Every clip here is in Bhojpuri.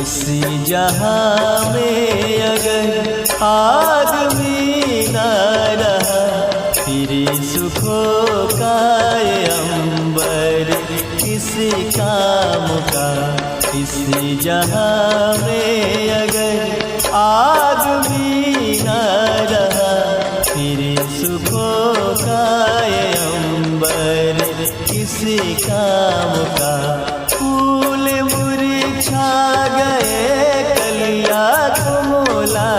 इसी जहां में अगर आदमी न रहा, फिर सुखों का ये अंबर किस काम का। इसी जहां में अगर आदमी न रहा, फिर सुखों का ये अंबर किस काम का। फूल मुरझा गए, कलियां कुमुला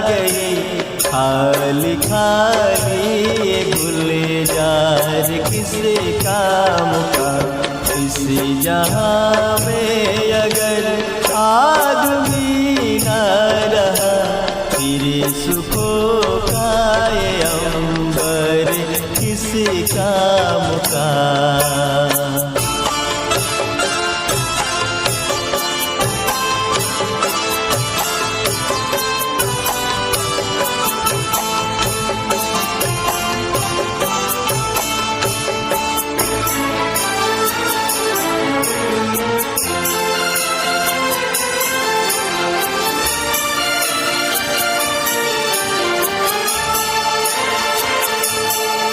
गई, खाली खाली ये गुलजार किस काम का। इस जहां में अगर आदमी न रहा, फिर सुखों का ये अंबर किस काम का।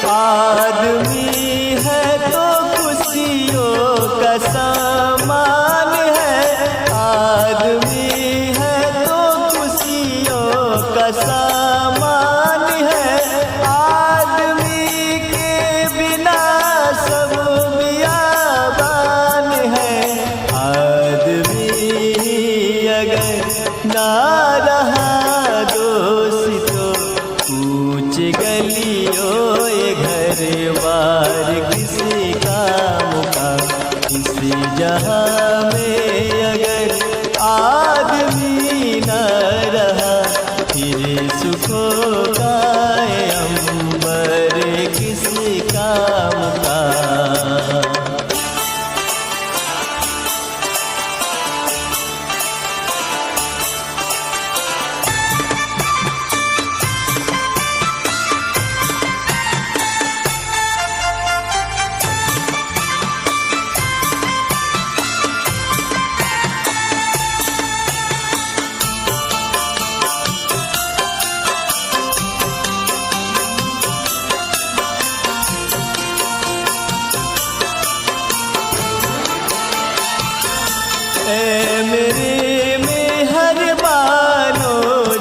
आदमी है तो खुशियों का सामान है, आदमी है तो खुशियों का सामान है। आदमी के बिना सब बियाबान है, आदमी अगर ना रहा दोस्तों, ऊंच गलियों घर बार किसी काम का। इसी जहां में अगर आदमी न रहा, फिर सुखों का ये अंबर किसी काम का। मेरे में हर बानो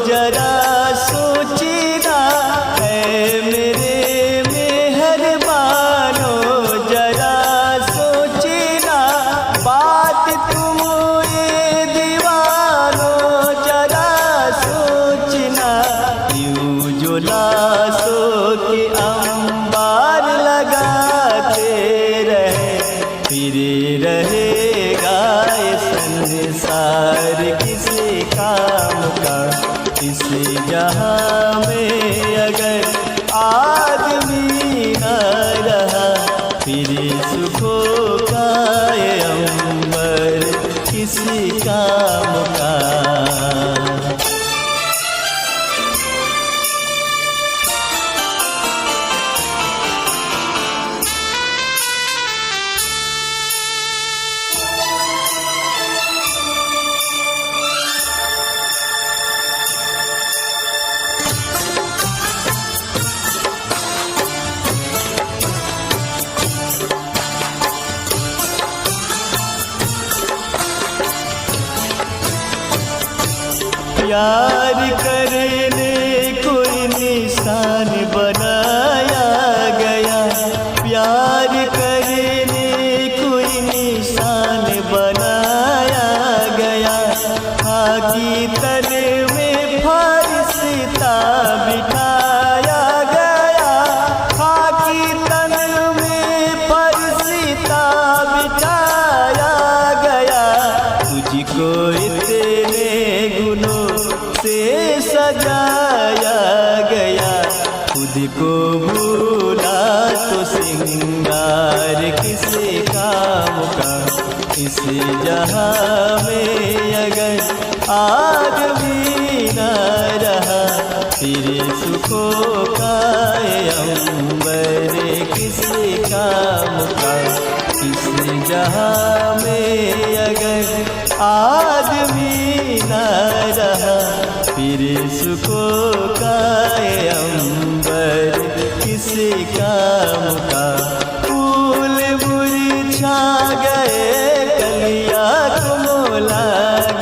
जरा सोचना है, मेरे में हर बानो जरा सोचना। बात तुम ये दीवानो जरा सोचना। यूं जो लाशों के अंबार लगाते रहे, फिर रहेगा संसार किसी काम का। इस जहां में अगर आदमी न रहा, फिर सुखों का ये अंबर किसी काम का। प्यार करने कोई निशान बनाया गया, प्यार करने कोई निशान बनाया गया। खाकी तन में फरिश्ता बिठाया गया, खाकी तन में फरिश्ता बिठाया गया। तुझको इतने गुनों से सजाया गया, खुद को भूला तो सिंगार किसी काम का। इस जहां में अगर आदमी न रहा, फिर सुखों का ये अंबर किसी काम का। इस जहां में अगर आदमी न रहा फिर सुखों का ये अंबर किस काम का। फूल मुरझा गए कलियां कुमला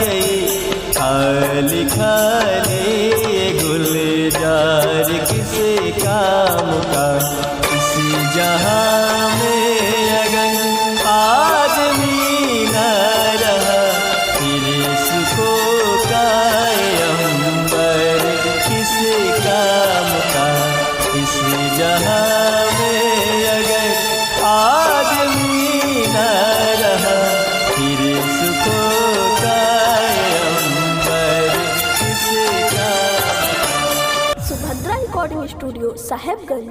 गई, खाली खाली ये गुलजार किस काम का। इस जहां में अगर आदमी न रहा फिर सुखों का ये अंबर किस काम का। इस जहां में अगर आदमी न रहा फिर सुखों का ये अंबर किस काम। Subhadra recording studio Sahebganj.